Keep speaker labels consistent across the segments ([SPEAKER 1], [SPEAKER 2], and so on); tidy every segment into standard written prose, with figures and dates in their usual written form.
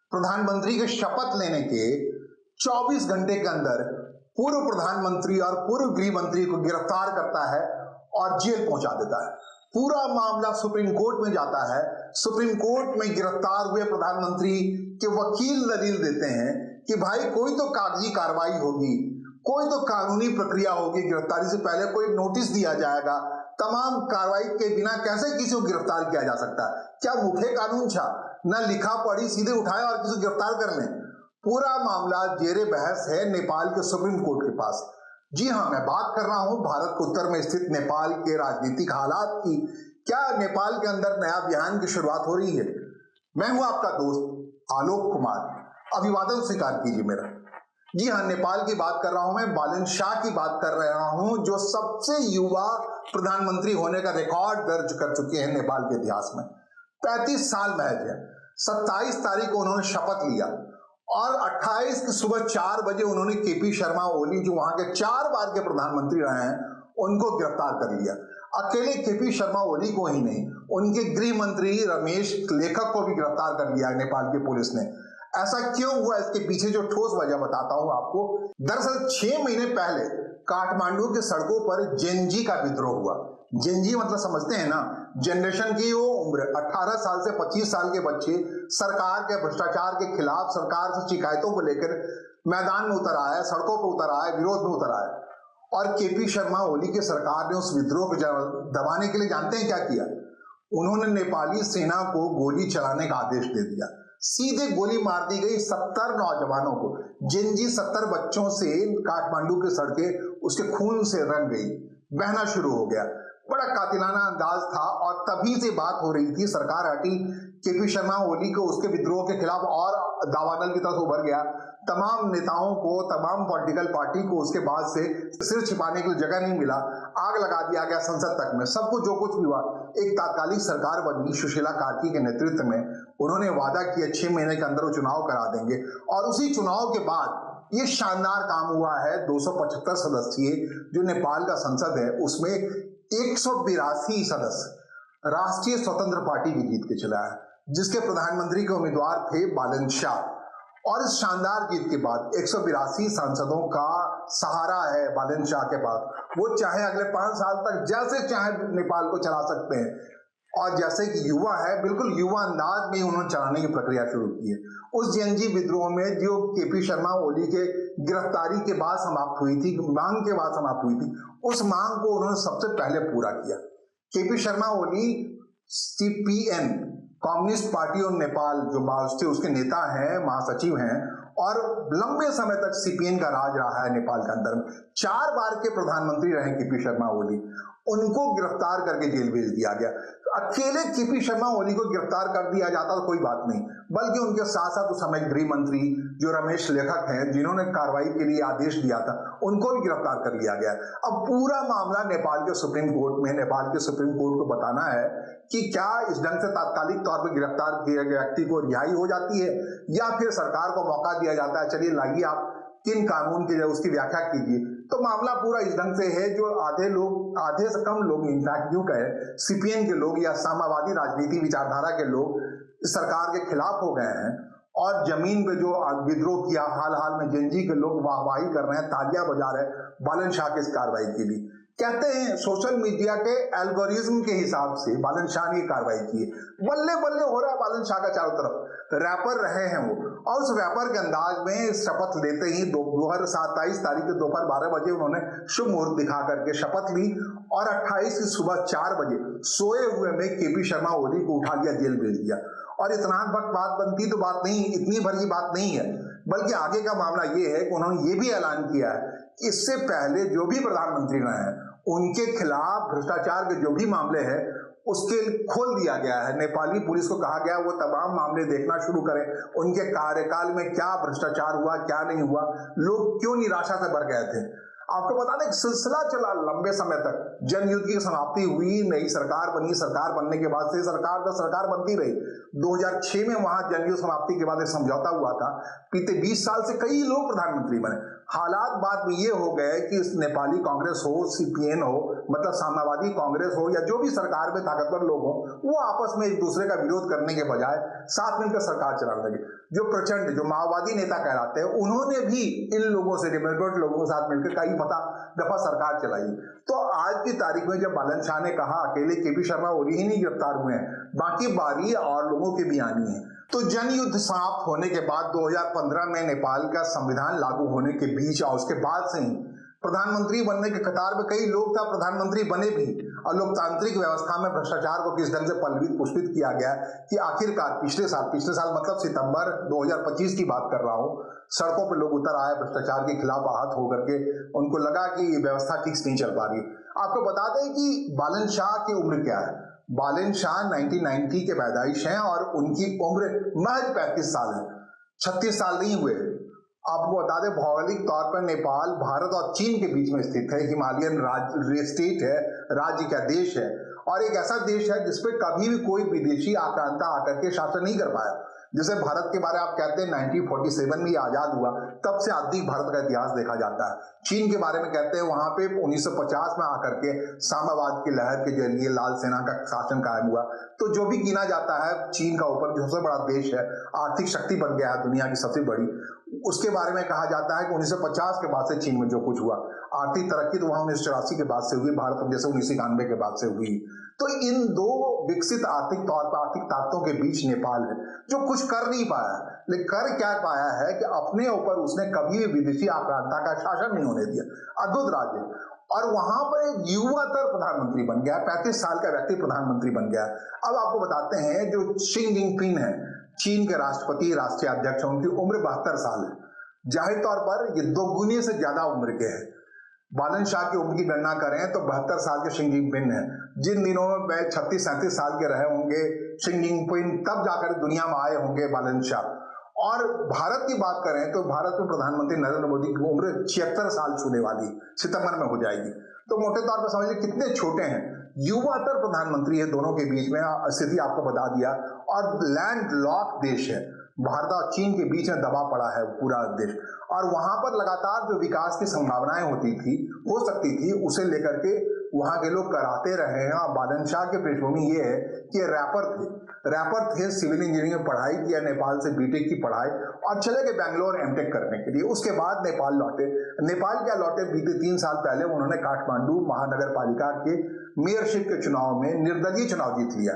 [SPEAKER 1] प्रधानमंत्री के शपथ लेने के 24 घंटे के अंदर पूर्व प्रधानमंत्री और पूर्व गृह मंत्री को गिरफ्तार करता है और जेल पहुंचा देता है। पूरा मामला सुप्रीम कोर्ट में जाता है। सुप्रीम कोर्ट में गिरफ्तार हुए प्रधानमंत्री के वकील दलील देते हैं कि भाई कोई तो कागजी कार्रवाई होगी, कोई तो कानूनी प्रक्रिया होगी, गिरफ्तारी से पहले कोई नोटिस दिया जाएगा। तमाम कार्रवाई के बिना कैसे किसी को गिरफ्तार किया जा सकता है? क्या मुखे कानून छा न लिखा पढ़ी सीधे उठाए और किसी को गिरफ्तार कर लें? पूरा मामला जेरे बहस है नेपाल के सुप्रीम कोर्ट के पास। जी हाँ, मैं बात कर रहा हूं भारत के उत्तर में स्थित नेपाल के राजनीतिक हालात की। क्या नेपाल के अंदर नया अभियान की शुरुआत हो रही है? मैं हूं आपका दोस्त आलोक कुमार। अभिवादन स्वीकार कीजिए मेरा। जी हाँ, नेपाल की बात कर रहा हूं मैं, बालन शाह की बात कर रहा हूं, जो सबसे युवा प्रधानमंत्री होने का रिकॉर्ड दर्ज कर चुके हैं नेपाल के इतिहास में। 35 साल महज है। 27 तारीख को उन्होंने शपथ लिया और 28 की सुबह 4 बजे उन्होंने केपी शर्मा ओली, जो वहां के 4 बार के प्रधानमंत्री रहे हैं, उनको गिरफ्तार कर लिया। अकेले केपी शर्मा ओली को ही नहीं, उनके गृह मंत्री रमेश लेखक को भी गिरफ्तार कर लिया नेपाल की पुलिस ने। ऐसा क्यों हुआ, इसके पीछे जो ठोस वजह बताता हूं आपको। दरअसल 6 महीने पहले काठमांडू के सड़कों पर जेनजी का विद्रोह हुआ। जेनजी मतलब समझते हैं ना, जनरेशन की वो उम्र 18 साल से 25 साल के बच्चे सरकार के भ्रष्टाचार के खिलाफ, सरकार से शिकायतों को लेकर मैदान में उतर आए, सड़कों पर उतर आए, विरोध में उतर आए। और केपी शर्मा ओली की सरकार ने उस विद्रोह को दबाने के लिए जानते हैं क्या किया? उन्होंने नेपाली सेना को गोली चलाने का आदेश दे दिया। सीधे गोली मार दी गई 70 नौजवानों को। जेनजी 70 बच्चों से काठमांडू की सड़कें उसके खून से रंग गई, बहना शुरू हो गया। बड़ा कातिलाना अंदाज था और तभी से बात हो रही थी। सरकार हटी, केपी शर्मा ओली को उसके विद्रोह के खिलाफ और दावानल की तरफ उभर गया। तमाम नेताओं को, तमाम पॉलिटिकल पार्टी को उसके बाद से सिर छिपाने के लिए जगह नहीं मिला। आग लगा दिया गया संसद तक में। सब कुछ जो कुछ भी हुआ, एक तात्कालिक सरकार बनी सुशीला कार्की के नेतृत्व में। उन्होंने वादा किया 6 महीने के अंदर वो चुनाव करा देंगे और उसी चुनाव के बाद ये शानदार काम हुआ है। 275 सदस्यीय जो नेपाल का संसद है, उसमें 182 सदस्य राष्ट्रीय स्वतंत्र पार्टी की जीत के चला है, जिसके प्रधानमंत्री के उम्मीदवार थे बालन शाह। और इस शानदार जीत के बाद 182 सांसदों का सहारा है बालन शाह के पास। वो चाहे अगले 5 साल तक जैसे चाहे नेपाल को चला सकते हैं। और जैसे कि युवा है, बिल्कुल युवा अंदाज में उन्होंने चलाने की प्रक्रिया शुरू की है। उस जेनजी विद्रोह में जो केपी शर्मा ओली के गिरफ्तारी के बाद समाप्त हुई थी, मांग के बाद समाप्त हुई थी, उस मांग को उन्होंने सबसे पहले पूरा किया। KP Sharma Oli CPN, Communist Party of Nepal, जो उसके नेता हैं, महासचिव हैं, और लंबे समय तक सीपीएन का राज रहा है नेपाल के अंदर। 4 बार के प्रधानमंत्री रहे केपी शर्मा ओली। उनको गिरफ्तार करके जेल भेज दिया गया। अकेले केपी शर्मा ओली को गिरफ्तार कर दिया जाता तो कोई बात नहीं, बल्कि उनके साथ साथ उस समय गृह मंत्री जो रमेश लेखक हैं, जिन्होंने कार्रवाई के लिए आदेश दिया था, उनको भी गिरफ्तार कर लिया गया। अब पूरा मामला नेपाल के सुप्रीम कोर्ट में, नेपाल के सुप्रीम कोर्ट को बताना है कि क्या इस ढंग से तात्कालिक तौर पर गिरफ्तार किए गए व्यक्ति को रिहाई हो जाती है या फिर सरकार को मौका दिया जाता है, चलिए लाइए आप किन कानून की उसकी व्याख्या कीजिए। तो मामला पूरा इस ढंग से है, जो आधे से कम लोग, इनफैक्ट यूं कहे सीपीएन के लोग या साम्यवादी राजनीति विचारधारा के लोग सरकार के खिलाफ हो गए हैं और जमीन पे जो विद्रोह किया, हाल में जेनजी के लोग वाहवाही कर रहे हैं, तालियां बजा रहे हैं बालन शाह की इस कार्रवाई के लिए। कहते हैं सोशल मीडिया के एल्गोरिज्म के हिसाब से बालन शाह ने कार्रवाई की है। बल्ले बल्ले हो रहा है बालन शाह का चारों तरफ। रैपर रहे हैं वो, और उस रैपर के अंदाज में शपथ लेते ही 27 तारीख के दोपहर 12 बजे उन्होंने शुभ मुहूर्त दिखा करके शपथ ली और 28 की सुबह 4 बजे सोए हुए में केपी शर्मा ओली को उठा लिया, जेल भेज दिया। और इतना वक्त बात बनती तो बात नहीं, इतनी भर की बात नहीं है, बल्कि आगे का मामला ये है कि उन्होंने ये भी ऐलान किया है कि इससे पहले जो भी प्रधानमंत्री रहे हैं उनके खिलाफ भ्रष्टाचार के जो भी मामले हैं उसके खोल दिया गया है। नेपाली पुलिस को कहा गया वो तमाम मामले देखना शुरू करें, उनके कार्यकाल में क्या भ्रष्टाचार हुआ, क्या नहीं हुआ, लोग क्यों निराशा से भर गए थे। आपको बता दें, सिलसिला चला लंबे समय तक। जनयुद्ध की समाप्ति हुई, नई सरकार बनी, सरकार बनने के बाद से सरकार तो सरकार बनती रही। 2006 में वहां जनयुद्ध समाप्ति के बाद एक समझौता हुआ था। बीते 20 साल से कई लोग प्रधानमंत्री बने, हालात बाद में ये हो गए कि नेपाली कांग्रेस हो, सीपीएन हो, मतलब साम्यवादी कांग्रेस हो, या जो भी सरकार में ताकतवर लोग हो, वो आपस में एक दूसरे का विरोध करने के बजाय साथ मिलकर सरकार चलाने लगे। जो प्रचंड, जो माओवादी नेता कहलाते हैं, उन्होंने भी इन लोगों से, डेमोक्रेट लोगों के साथ मिलकर कई दफा सरकार चलाई। तो आज की तारीख में जब बालन शाह ने कहा अकेले केपी शर्मा ओली ही नहीं गिरफ्तार हुए हैं, बाकी बारी और लोगों की भी आनी है। तो जनयुद्ध समाप्त होने के बाद 2015 में नेपाल का संविधान लागू होने के बीच और उसके बाद से ही प्रधानमंत्री बनने के कतार में कई लोग था, प्रधानमंत्री बने भी, और लोकतांत्रिक व्यवस्था में भ्रष्टाचार को किस ढंग से पल्वित पुष्पित किया गया कि आखिरकार पिछले साल मतलब सितंबर 2025 की बात कर रहा हूं, सड़कों पर लोग उतर आए भ्रष्टाचार के खिलाफ आहत होकर के। उनको लगा कि ये व्यवस्था ठीक से नहीं चल पा रही। आपको बता दें कि बालन शाह की उम्र क्या है। बालन शाह 1990 के पैदाइश हैं और उनकी उम्र महज 35 साल है, 36 साल नहीं हुए। आपको बता दें भौगोलिक तौर पर नेपाल भारत और चीन के बीच में स्थित है, हिमालयन स्टेट है, राज्य का देश है, और एक ऐसा देश है जिसपे कभी भी कोई विदेशी आक्रांता आकर के शासन नहीं कर पाया। जैसे भारत के बारे में आप कहते हैं 1947 में आजाद हुआ, तब से अधिक भारत का इतिहास देखा जाता है। चीन के बारे में कहते हैं वहां पे 1950 में आकर के साम्यवाद की लहर के जरिए लाल सेना का शासन कायम हुआ। तो जो भी गिना जाता है चीन का ऊपर, जो सबसे बड़ा देश है, आर्थिक शक्ति बन गया है दुनिया की सबसे बड़ी, उसके बारे में कहा जाता है कि 1950 के बाद से चीन में जो कुछ हुआ, आर्थिक तरक्की तो वहां 1984 के बाद से हुई, भारत में जैसे 1991 के बाद से हुई। तो इन दो विकसित आर्थिक तौर पर आर्थिक ताकतों के बीच नेपाल है जो कुछ कर नहीं पाया, लेकिन कर क्या पाया है कि अपने ऊपर उसने कभी भी विदेशी आक्रांता का शासन नहीं होने दिया। अद्भुत राज्य, और वहां पर एक युवातर प्रधानमंत्री बन गया, 35 साल का व्यक्ति प्रधानमंत्री बन गया। अब आपको बताते हैं जो शी जिनपिंग है, चीन के राष्ट्रपति, राष्ट्रीय अध्यक्ष, उनकी उम्र 72 साल है। जाहिर तौर पर ये दोगुने से ज्यादा उम्र के हैं। बालन शाह की उम्र की गणना करें तो 72 साल के शी जिनपिंग है। जिन दिनों में 36-37 साल के रहे होंगे शी जिनपिंग, तब जाकर दुनिया में आए होंगे बालन शाह। और भारत की बात करें तो भारत में प्रधानमंत्री नरेंद्र मोदी की उम्र 76 साल छूने वाली, सितंबर में हो जाएगी। तो मोटे तौर पर समझिए कितने छोटे हैं। युवातर प्रधानमंत्री है दोनों के बीच में, स्थिति आपको बता दिया। और लैंड लॉक देश है, भारत और चीन के बीच में दबा पड़ा है पूरा देश, और वहां पर लगातार जो विकास की संभावनाएं हो सकती थी, उसे लेकर के वहां के लोग कराते रहे हैं। और बालन शाह की पृष्ठभूमि ये है कि रैपर थे, सिविल इंजीनियरिंग में पढ़ाई किया, नेपाल से बीटेक की पढ़ाई, और चले गए बैंगलोर एमटेक करने के लिए। उसके बाद नेपाल लौटे। नेपाल क्या लौटे, बीते 3 साल पहले उन्होंने काठमांडू महानगर पालिका के मेयरशिप के चुनाव में निर्दलीय चुनाव जीत लिया।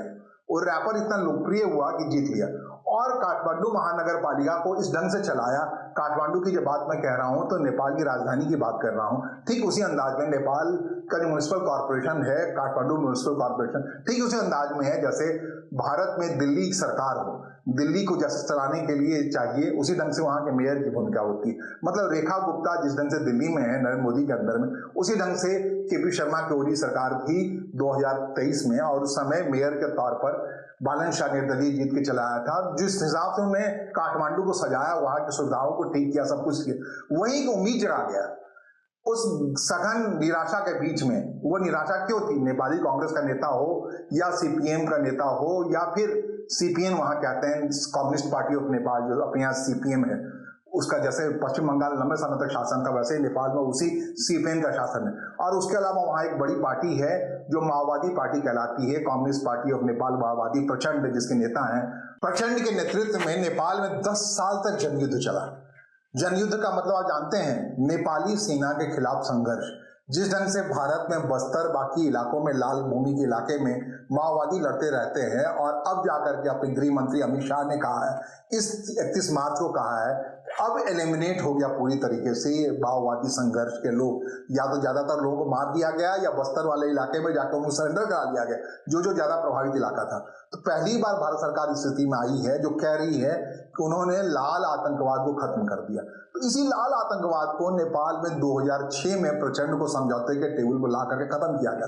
[SPEAKER 1] और रैपर इतना लोकप्रिय हुआ कि जीत लिया, और काठमांडू महानगर पालिका को इस ढंग से चलाया। काठमांडू की जब बात मैं कह रहा हूं तो नेपाल की राजधानी की बात कर रहा हूं। ठीक उसी अंदाज में नेपाल का जो म्युनिसिपल कॉर्पोरेशन है, काठमांडू म्युनिसिपल कॉर्पोरेशन, ठीक उसी अंदाज में है जैसे भारत में दिल्ली की सरकार हो। दिल्ली को जैसे चलाने के लिए चाहिए, उसी ढंग से वहां के मेयर की भूमिका होती है। मतलब रेखा गुप्ता जिस ढंग से दिल्ली में है नरेंद्र मोदी के अंदर में, उसी ढंग से केपी शर्मा की ओली सरकार थी 2023 में, और उस समय मेयर के तौर पर बालन शाह निर्दलीय जीत के चलाया था। जिस हिसाब से उन्होंने काठमांडू को सजाया, वहां की सुविधाओं को ठीक किया, सब कुछ किया, वही एक उम्मीद जगा गया। उस सघन निराशा के बीच में, वो निराशा क्यों थी? नेपाली कांग्रेस का नेता हो या सीपीएम का नेता हो या फिर सीपीएन, वहां कहते हैं कम्युनिस्ट पार्टी ऑफ नेपाल, जो अपने यहाँ सीपीएम है, उसका जैसे पश्चिम बंगाल लंबे समय तक शासन था, वैसे ही नेपाल में उसी सीपीएम का शासन है। और उसके अलावा वहां एक बड़ी पार्टी है जो माओवादी पार्टी कहलाती है, कम्युनिस्ट पार्टी ऑफ नेपाल माओवादी, प्रचंड जिसके नेता हैं। प्रचंड के नेतृत्व में नेपाल में 10 साल तक जनयुद्ध चला। जनयुद्ध का मतलब आप जानते हैं, नेपाली सेना के खिलाफ संघर्ष। जिस ढंग से भारत में बस्तर, बाकी इलाकों में, लाल भूमि के इलाके में माओवादी लड़ते रहते हैं, और अब जाकर के अपने गृह मंत्री अमित शाह ने कहा है, इस 31 मार्च को कहा है, अब एलिमिनेट हो गया पूरी तरीके से माओवादी संघर्ष के लोग। या तो ज्यादातर लोगों को मार दिया गया, या बस्तर वाले इलाके में जाकर उनको सरेंडर करा दिया गया, जो ज्यादा प्रभावित इलाका था। तो पहली बार भारत सरकार इस स्थिति में आई है जो कह रही है कि उन्होंने लाल आतंकवाद को खत्म कर दिया। तो इसी लाल आतंकवाद को नेपाल में 2006 में प्रचंड को समझौते के टेबल पर ला करके खत्म किया गया।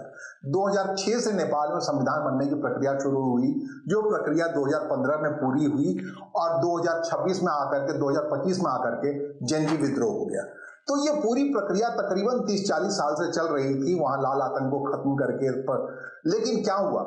[SPEAKER 1] 2006 से नेपाल में संविधान बनने की प्रक्रिया शुरू हुई, जो प्रक्रिया 2015 में पूरी हुई, और 2026 में आकर के 2025 में आकर के जनजी विद्रोह हो गया। तो ये पूरी प्रक्रिया तकरीबन 30-40 साल से चल रही थी, वहां लाल आतंक को खत्म करके। लेकिन क्या हुआ,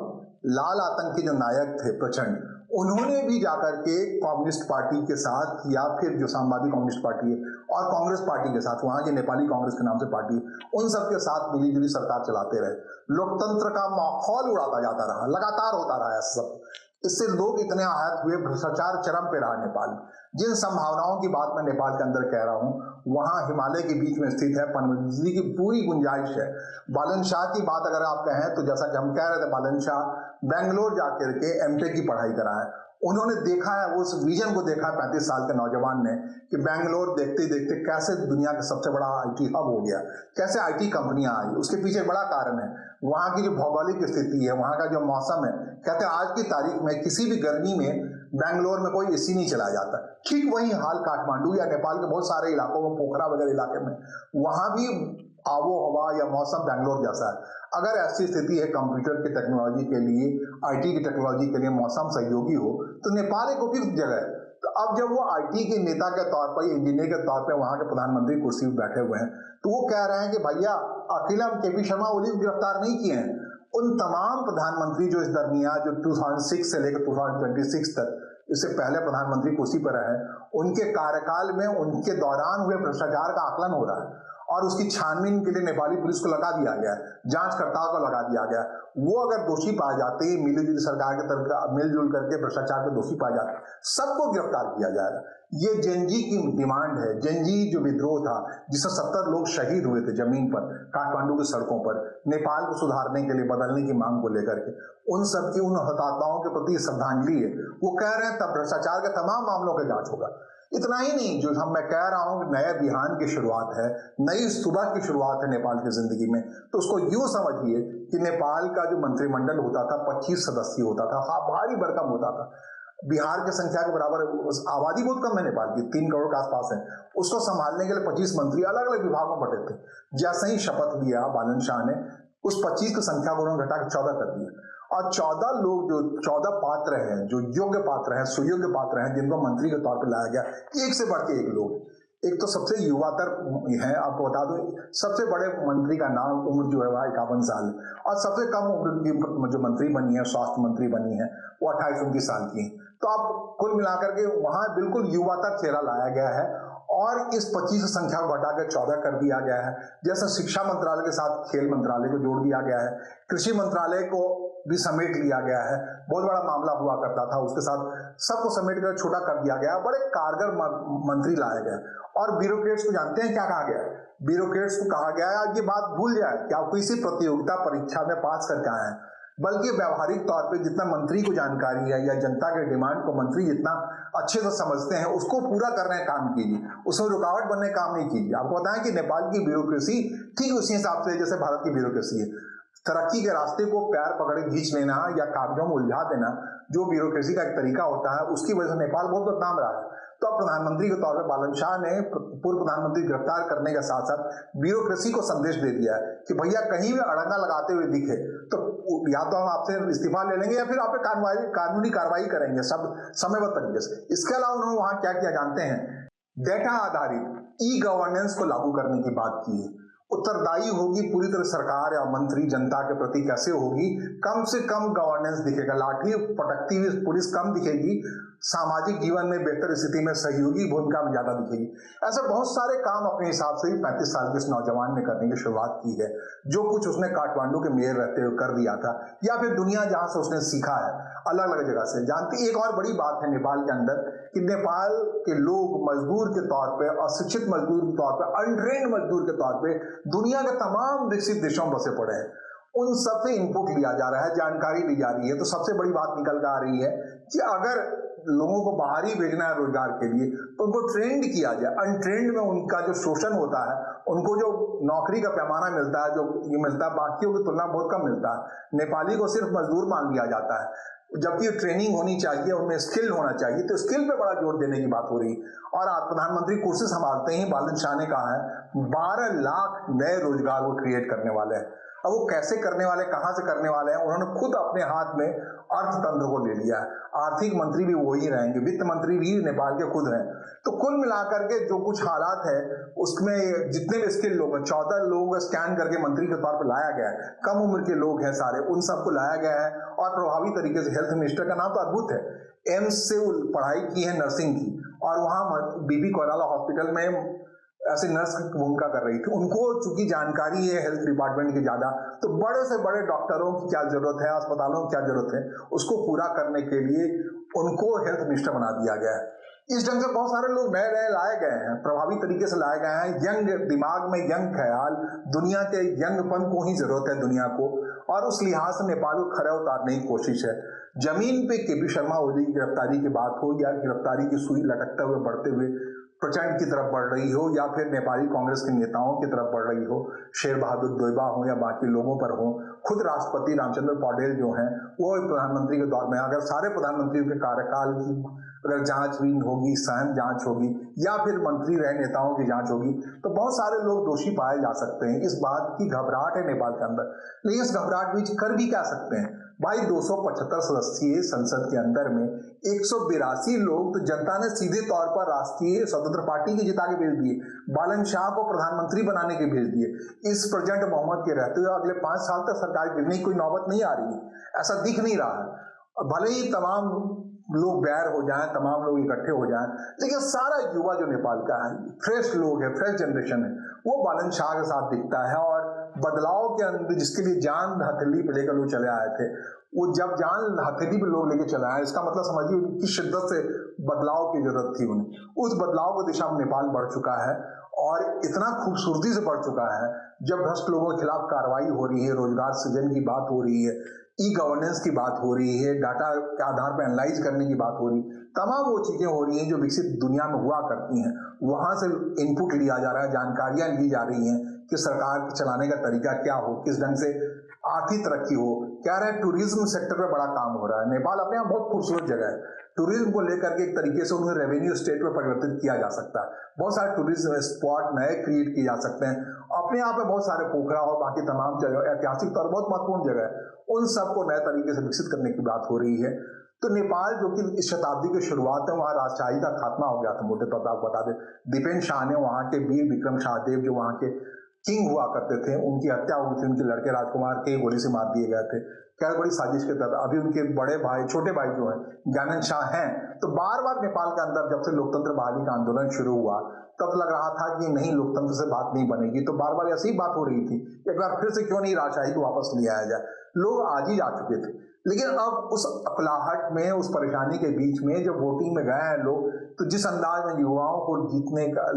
[SPEAKER 1] लाल आतंक के जो नायक थे प्रचंड, उन्होंने भी जाकर के कम्युनिस्ट पार्टी के साथ या फिर जो समाजवादी कम्युनिस्ट पार्टी है और कांग्रेस पार्टी के साथ, वहां की नेपाली कांग्रेस के नाम से पार्टी, उन सब के साथ मिलीजुली सरकार चलाते रहे। लोकतंत्र का माहौल उड़ाता जाता रहा, लगातार होता रहा ऐसा सब। इससे लोग इतने आहत हुए, भ्रष्टाचार चरम पे रहा नेपाल। जिन संभावनाओं की बात मैं नेपाल के अंदर कह रहा हूं, वहां हिमालय के बीच में स्थित है, पनबिजली की पूरी गुंजाइश है। बालन शाह की बात अगर आप कहें तो जैसा कि हम कह रहे थे, बालन शाह बेंगलोर जाकर के एमटेक की पढ़ाई करा है। उन्होंने देखा है, वो उस विजन को देखा है 35 साल के नौजवान ने, कि बेंगलोर देखते देखते कैसे दुनिया का सबसे बड़ा आईटी हब हो गया, कैसे आईटी कंपनियां आई। उसके पीछे बड़ा कारण है वहां की जो भौगोलिक स्थिति है, वहां का जो मौसम है। कहते हैं आज की तारीख में किसी भी गर्मी में बेंगलोर में कोई एसी नहीं चलाया जाता। ठीक वही हाल काठमांडू या नेपाल के बहुत सारे इलाकों में, पोखरा वगैरह इलाके में, वहां भी आबो हवा या मौसम बेंगलोर जैसा है। अगर ऐसी स्थिति है कंप्यूटर की टेक्नोलॉजी के लिए, आईटी की टेक्नोलॉजी के लिए मौसम सहयोगी हो, तो नेपाल एक उपयुक्त जगह है। तो अब जब वो आईटी के नेता के तौर पर, इंजीनियर के तौर पर वहां के प्रधानमंत्री कुर्सी पर बैठे हुए हैं, तो वो कह रहे हैं कि भैया अकेला हम केपी शर्मा ओली को गिरफ्तार नहीं किए हैं, उन तमाम प्रधानमंत्री जो इस दरमियान जो 2006 से लेकर 2026 तक, इससे पहले प्रधानमंत्री कुर्सी पर रहे, उनके कार्यकाल में उनके दौरान हुए भ्रष्टाचार का आकलन हो रहा है और उसकी छानबीन के लिए नेपाली पुलिस को लगा दिया गया है, जांचकर्ताओं को लगा दिया गया है। वो अगर दोषी पाए जाते हैं, मिलीजुली सरकार के तरफ मिलजुल करके भ्रष्टाचार के दोषी पाए जाते, सबको गिरफ्तार किया जाएगा। ये जेनजी की डिमांड है। जेनजी जो विद्रोह था, जिससे 70 लोग शहीद हुए थे जमीन पर, काठमांडू की सड़कों पर, नेपाल को सुधारने के लिए, बदलने की मांग को लेकर के, उन सब की, उन हतात्माओं के प्रति श्रद्धांजलि है। वो कह रहे हैं तब भ्रष्टाचार के तमाम मामलों का जांच होगा। इतना ही नहीं, जो मैं कह रहा हूं, नए बिहान की शुरुआत है, नई सुबह की शुरुआत है नेपाल की जिंदगी में। तो उसको यूं समझिए कि नेपाल का जो मंत्रिमंडल होता था 25 सदस्य होता था, हाँ भारी भरकम होता था, बिहार की संख्या के बराबर, आबादी बहुत कम है नेपाल की, 3 करोड़ के आसपास है। उसको संभालने के लिए 25 मंत्री अलग अलग विभागों में बटे थे। जैसे ही शपथ लिया बालन शाह ने, उस 25 की संख्या को उन्होंने घटाकर 14 कर दिया और 14 लोग, जो 14 पात्र हैं, जो योग्य पात्र हैं, सुयोग्य पात्र हैं, जिनको मंत्री के तौर पर लाया गया, एक से बढ़ के एक लोग। एक तो सबसे युवातर है, आपको बता दूं, सबसे बड़े मंत्री का नाम, उम्र जो है वह 51 साल है, और सबसे कम उम्र की जो मंत्री बनी है, स्वास्थ्य मंत्री बनी है, वो 28-29 साल की है। तो आप कुल मिलाकर के वहां बिल्कुल युवातर चेहरा लाया गया है और इस 25 संख्या को घटाकर 14 कर दिया गया है। जैसे शिक्षा मंत्रालय के साथ खेल मंत्रालय को जोड़ दिया गया है, कृषि मंत्रालय को भी समेट लिया गया है, बहुत बड़ा मामला हुआ करता था, उसके साथ सबको समेट कर छोटा कर दिया गया। बड़े कारगर मंत्री लाया गया। और ब्यूरोक्रेट्स को जानते हैं क्या कहा गया है? ब्यूरोक्रेट्स को कहा गया है, ये बात भूल जाए कि आप किसी प्रतियोगिता परीक्षा में पास करके आए हैं, बल्कि व्यवहारिक तौर पे जितना मंत्री को जानकारी है या जनता के डिमांड को मंत्री जितना अच्छे से समझते हैं, उसको पूरा करने का काम कीजिए, उसमें रुकावट बनने का काम नहीं कीजिए। आपको बताएं कि नेपाल की ब्यूरोक्रेसी ठीक उसी हिसाब से जैसे भारत की ब्यूरोक्रेसी है। तरक्की के रास्ते को पैर पकड़े खींच लेना या कागजों में उलझा देना, जो ब्यूरोक्रेसी का एक तरीका होता है, उसकी वजह से नेपाल बहुत बदनाम रहा है। तो अब प्रधानमंत्री के तौर पर बालन शाह ने पूर्व प्रधानमंत्री गिरफ्तार करने के साथ साथ ब्यूरोक्रेसी को संदेश दे दिया है कि भैया कहीं भी अड़ंगा लगाते हुए दिखे तो या तो हम आपसे इस्तीफा ले लेंगे या फिर आप पे कानूनी कार्रवाई करेंगे, सब समयबद्ध तरीके से। इसके अलावा उन्होंने वहां क्या किया जानते हैं? डेटा आधारित ई गवर्नेंस को लागू करने की बात की है। उत्तरदायी होगी पूरी तरह सरकार या मंत्री जनता के प्रति कैसे होगी, कम से कम गवर्नेंस दिखेगा, लाठी पटकती हुई पुलिस कम दिखेगी, सामाजिक जीवन में बेहतर स्थिति में सहयोगी भूमिका में ज्यादा दिखेगी। ऐसे बहुत सारे काम अपने हिसाब से 35 साल के इस नौजवान ने करने की शुरुआत की है। जो कुछ उसने काठमांडू के मेयर रहते हुए कर दिया था, या फिर दुनिया जहां से उसने सीखा है अलग अलग जगह से जानती। एक और बड़ी बात है नेपाल के अंदर कि नेपाल के लोग मजदूर के तौर पर, अशिक्षित मजदूर के तौर पर, अनट्रेन्ड मजदूर के तौर पर दुनिया के तमाम विकसित देशों में बसे पड़े हैं। उन सबसे इनपुट लिया जा रहा है, जानकारी ली जा रही है। तो सबसे बड़ी बात निकल कर आ रही है कि अगर लोगों को बाहर ही भेजना है रोजगार के लिए, तो उनको ट्रेंड किया जाए। अनट्रेंड में उनका जो शोषण होता है, उनको जो नौकरी का पैमाना मिलता है, जो ये मिलता है, बाकियों की तुलना बहुत कम मिलता है। नेपाली को सिर्फ मजदूर मान लिया जाता है, जबकि ट्रेनिंग होनी चाहिए, उनमें स्किल होना चाहिए। तो स्किल पे बड़ा जोर देने की बात हो रही। और आज प्रधानमंत्री कुर्सी संभालते ही बालन शाह ने कहा है 12 लाख नए रोजगार वो क्रिएट करने वाले हैं। अब वो कैसे करने वाले, कहां से करने वाले हैं, उन्होंने खुद अपने हाथ में अर्थतंत्र को ले लिया है। आर्थिक मंत्री भी वही रहेंगे, वित्त मंत्री भी नेपाल के खुद हैं। तो कुल मिलाकर के जो कुछ हालात है, उसमें जितने भी स्किल लोग हैं, 14 लोग स्कैन करके मंत्री के तौर पर लाया गया है, कम उम्र के लोग हैं सारे, उन सबको लाया गया है और प्रभावी तरीके से हेल्थ मिनिस्टर का नाम तो अद्भुत है, एम्स से पढ़ाई की है नर्सिंग की, और वहाँ बीबी कोइराला हॉस्पिटल में ऐसे नर्स की भूमिका कर रही थी। उनको चूंकि जानकारी है हेल्थ डिपार्टमेंट की ज्यादा, तो बड़े से बड़े डॉक्टरों की क्या जरूरत है, अस्पतालों की क्या जरूरत है, उसको पूरा करने के लिए उनको हेल्थ मिनिस्टर बना दिया गया है। इस ढंग से बहुत सारे लोग नए नए लाए गए हैं, प्रभावी तरीके से लाए गए हैं। यंग दिमाग में यंग ख्याल, दुनिया के यंगपन को ही जरूरत है दुनिया को, और उस लिहाज से नेपाल को खरा उतारने की कोशिश है। जमीन पे केपी शर्मा ओली की गिरफ्तारी की बात हो, या गिरफ्तारी की सुई लटकते हुए बढ़ते हुए प्रचंड की तरफ बढ़ रही हो, या फिर नेपाली कांग्रेस के नेताओं की तरफ बढ़ रही हो, शेर बहादुर देउबा हो या बाकी लोगों पर हो, खुद राष्ट्रपति रामचंद्र पौडेल जो हैं वो प्रधानमंत्री के दौर में, अगर सारे प्रधानमंत्रियों के कार्यकाल की अगर जांच भी होगी, सहन जांच होगी, या फिर मंत्री रहे नेताओं की जांच होगी, तो बहुत सारे लोग दोषी पाए जा सकते हैं। इस बात की घबराहट है नेपाल के अंदर, लेकिन इस घबराहट बीच कर भी क्या सकते हैं भाई। 275 सदस्यीय संसद के अंदर में 182 लोग तो जनता ने सीधे तौर पर राष्ट्रीय स्वतंत्र पार्टी के जिता के भेज दिए, बालन शाह को प्रधानमंत्री बनाने के भेज दिए। इस प्रेसिडेंट मोहम्मद के रहते हुए अगले 5 साल तक सरकार गिरने की कोई नौबत नहीं आ रही है, ऐसा दिख नहीं रहा है। भले ही तमाम लोग बैर हो जाएं, तमाम लोग इकट्ठे हो जाएं, लेकिन सारा युवा जो नेपाल का है, फ्रेश लोग है, फ्रेश जनरेशन है, वो बालन शाह के साथ दिखता है। और बदलाव के अंदर जिसके लिए जान हथेली पे लेकर लोग चले आए थे, वो जब जान हथेली पे लोग लेके चले आए, इसका मतलब समझिए किस शिद्दत से बदलाव की जरूरत थी उन्हें। उस बदलाव की दिशा में नेपाल बढ़ चुका है, और इतना खूबसूरती से बढ़ चुका है। जब भ्रष्ट लोगों के खिलाफ कार्रवाई हो रही है, रोजगार सृजन की बात हो रही है, ई गवर्नेंस की बात हो रही है, डाटा के आधार पर एनालाइज करने की बात हो रही है, तमाम वो चीजें हो रही हैं जो विकसित दुनिया में हुआ करती हैं। वहां से इनपुट लिया जा रहा है, जानकारियां ली जा रही हैं कि सरकार चलाने का तरीका क्या हो, किस ढंग से आर्थिक तरक्की हो। कह रहे हैं टूरिज्म सेक्टर में बड़ा काम हो रहा है। नेपाल अपने यहाँ बहुत खूबसूरत जगह है, टूरिज्म को लेकर के एक तरीके से उन्हें रेवेन्यू स्टेट में परिवर्तित किया जा सकता है। बहुत सारे टूरिज्म स्पॉट नए क्रिएट किए जा सकते हैं। अपने यहाँ पे बहुत सारे पोखरा और बाकी तमाम जगह ऐतिहासिक तौर बहुत महत्वपूर्ण जगह है, उन सबको नए तरीके से विकसित करने की बात हो रही है। तो नेपाल जो कि इस शताब्दी की शुरुआत है, वहाँ राजशाही का खात्मा हो गया था मोटे तौर पर। आपको बता दें, दीपेन शाह ने वहाँ के वीर विक्रम शाहदेव जो वहाँ के किंग हुआ करते थे, उनकी हत्या हुई थी, उनके लड़के राजकुमार के गोली से मार दिए गए थे। क्या बड़ी साजिश के तहत अभी उनके बड़े भाई, छोटे भाई जो हैं ज्ञानंद शाह हैं। तो बार बार नेपाल के अंदर जब से लोकतंत्र बहाली का आंदोलन शुरू हुआ, तब लग रहा था कि नहीं, लोकतंत्र से बात नहीं बनेगी, तो बार बार ऐसी ही बात हो रही थी, एक बार फिर से क्यों नहीं राजशाही को वापस ले आया जाए। लोग आज ही जा चुके थे, लेकिन अब उस अकलाहट में, उस परेशानी के बीच में जब वोटिंग में गए हैं लोग, तो जिस अंदाज में युवाओं को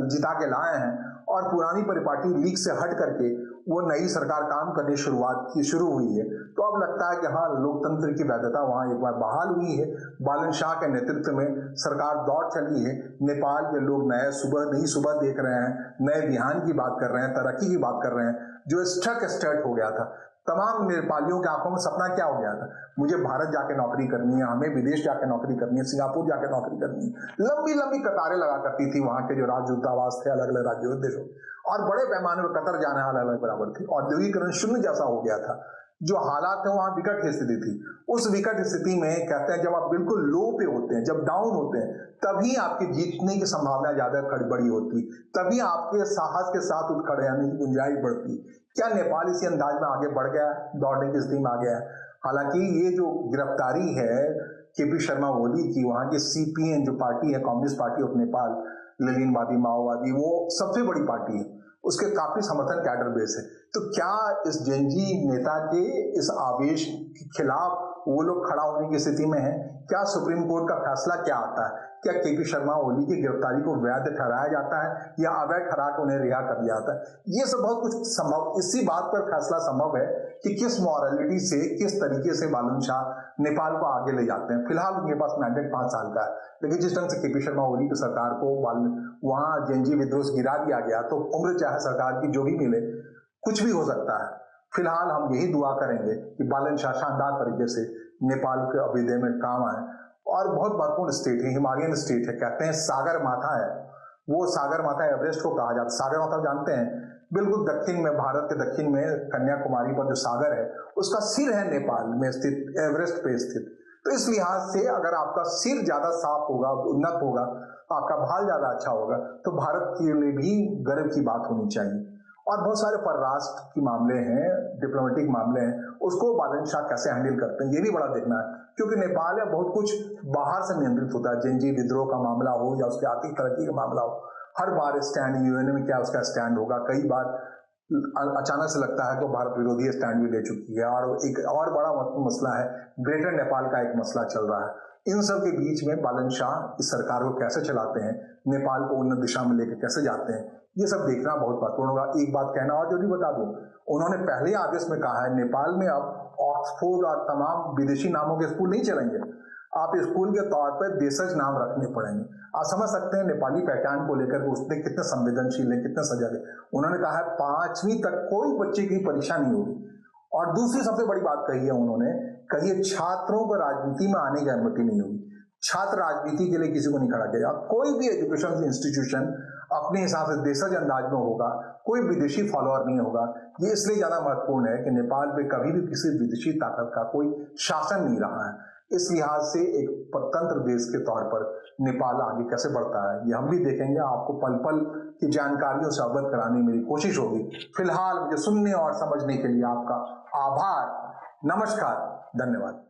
[SPEAKER 1] जिता के लाए हैं, और पुरानी परिपाटी लीग से हट करके वो नई सरकार काम करने शुरू हुई है, तो अब लगता है कि हाँ, लोकतंत्र की वैधता वहाँ एक बार बहाल हुई है। बालन शाह के नेतृत्व में सरकार दौड़ चली है। नेपाल के लोग नई सुबह देख रहे हैं, नए बिहान की बात कर रहे हैं, तरक्की की बात कर रहे हैं। जो स्टर्ट हो गया था, तमाम नेपालियों के आंखों में सपना क्या हो गया था, मुझे भारत जाके नौकरी करनी है, हमें विदेश जाके नौकरी करनी है, सिंगापुर जाके नौकरी करनी है। लंबी लंबी कतारें लगा करती थी वहां के जो राजदूतावास थे अलग अलग राज्यों देशों, और बड़े पैमाने पर कतर जाने वाले अलग बराबर थी। औद्योगिकरण शून्य जैसा हो गया था। जो हालात है वहां विकट की स्थिति थी। उस विकट स्थिति में कहते हैं जब आप बिल्कुल लो पे होते हैं, जब डाउन होते हैं, तभी आपकी जीतने की संभावना ज्यादा बड़ी होती, तभी आपके साहस के साथ उठ खड़े आने की गुंजाइश बढ़ती। क्या नेपाल इसी अंदाज में आगे बढ़ गया है, दौड़ने की स्थिति में आ गया है? हालांकि ये जो गिरफ्तारी है केपी शर्मा ओली की, वहां की सीपीएन जो पार्टी है, कम्युनिस्ट पार्टी ऑफ नेपाल, लेनिनवादी माओवादी, वो सबसे बड़ी पार्टी है, उसके काफी समर्थन कैडर बेस है। तो क्या इस जेनजी नेता के इस आवेश के खिलाफ वो लोग खड़ा होने की स्थिति में है? क्या सुप्रीम कोर्ट का फैसला क्या आता है? क्या केपी शर्मा ओली की गिरफ्तारी को वैध ठहराया जाता है या अवैध ठहरा कर उन्हें रिहा कर दिया जाता है? ये सब बहुत कुछ संभव, इसी बात पर फैसला संभव है कि किस मॉरलिटी से, किस तरीके से बालन शाह नेपाल को आगे ले जाते हैं। फिलहाल उनके पास मैंडेट 5 साल का है, लेकिन जिस ढंग से केपी शर्मा ओली की सरकार को वहां जेनजी विद्रोह गिरा दिया गया, तो उम्र चाहे सरकार की जो भी मिले, कुछ भी हो सकता है। फिलहाल हम यही दुआ करेंगे कि बालन शाह शानदार तरीके से नेपाल के अभ्युदय में काम आए। और बहुत महत्वपूर्ण स्टेट है, हिमालयन स्टेट है, कहते हैं सागर माथा है वो, सागर माथा एवरेस्ट को कहा जाता है। सागर माथा जानते हैं, बिल्कुल दक्षिण में, भारत के दक्षिण में कन्याकुमारी पर जो सागर है, उसका सिर है नेपाल में स्थित, एवरेस्ट पे स्थित। तो इस लिहाज से अगर आपका सिर ज्यादा साफ होगा, उन्नत होगा, आपका भाल ज्यादा अच्छा होगा, तो भारत के लिए भी गर्व की बात होनी चाहिए। और बहुत सारे परराष्ट्र की मामले हैं, डिप्लोमेटिक मामले हैं, उसको बालन शाह कैसे हैंडल करते हैं ये भी बड़ा देखना है, क्योंकि नेपाल में बहुत कुछ बाहर से नियंत्रित होता है। जेनजी विद्रोह का मामला हो या उसकी आर्थिक तरक्की का मामला हो, हर बार स्टैंड यूएन में क्या उसका स्टैंड होगा, कई बार अचानक से लगता है कि भारत विरोधी स्टैंड भी ले चुकी है। और एक और बड़ा मसला है, ग्रेटर नेपाल का एक मसला चल रहा है। इन सब के बीच में बालन शाह इस सरकार को कैसे चलाते हैं, नेपाल को उन्नत दिशा में लेकर कैसे जाते हैं, ये सब देखना बहुत महत्वपूर्ण होगा। एक बात कहना और जरूरी बता दूं, उन्होंने पहले आदेश में कहा है नेपाल में अब ऑक्सफोर्ड और तमाम विदेशी नामों के स्कूल नहीं चलेंगे, आप स्कूल के तौर पर देशज नाम रखने पड़ेंगे। आप समझ सकते हैं नेपाली पहचान को लेकर उसने कितने संवेदनशील है, कितने सजग है। उन्होंने कहा है 5वीं तक कोई बच्चे की परीक्षा नहीं होगी। और दूसरी सबसे बड़ी बात कही है उन्होंने, कही है छात्रों को राजनीति में आने की अनुमति नहीं होगी। छात्र राजनीति के लिए किसी को नहीं खड़ा किया। कोई भी एजुकेशन इंस्टीट्यूशन अपने हिसाब से देशज अंदाज में होगा, कोई विदेशी फॉलोअर नहीं होगा। ये इसलिए ज्यादा महत्वपूर्ण है कि नेपाल पे कभी भी किसी विदेशी ताकत का कोई शासन नहीं रहा है। इस लिहाज से एक स्वतंत्र देश के तौर पर नेपाल आगे कैसे बढ़ता है ये हम भी देखेंगे। आपको पल पल की जानकारियों से अवगत कराने मेरी कोशिश होगी। फिलहाल मुझे सुनने और समझने के लिए आपका आभार, नमस्कार, धन्यवाद।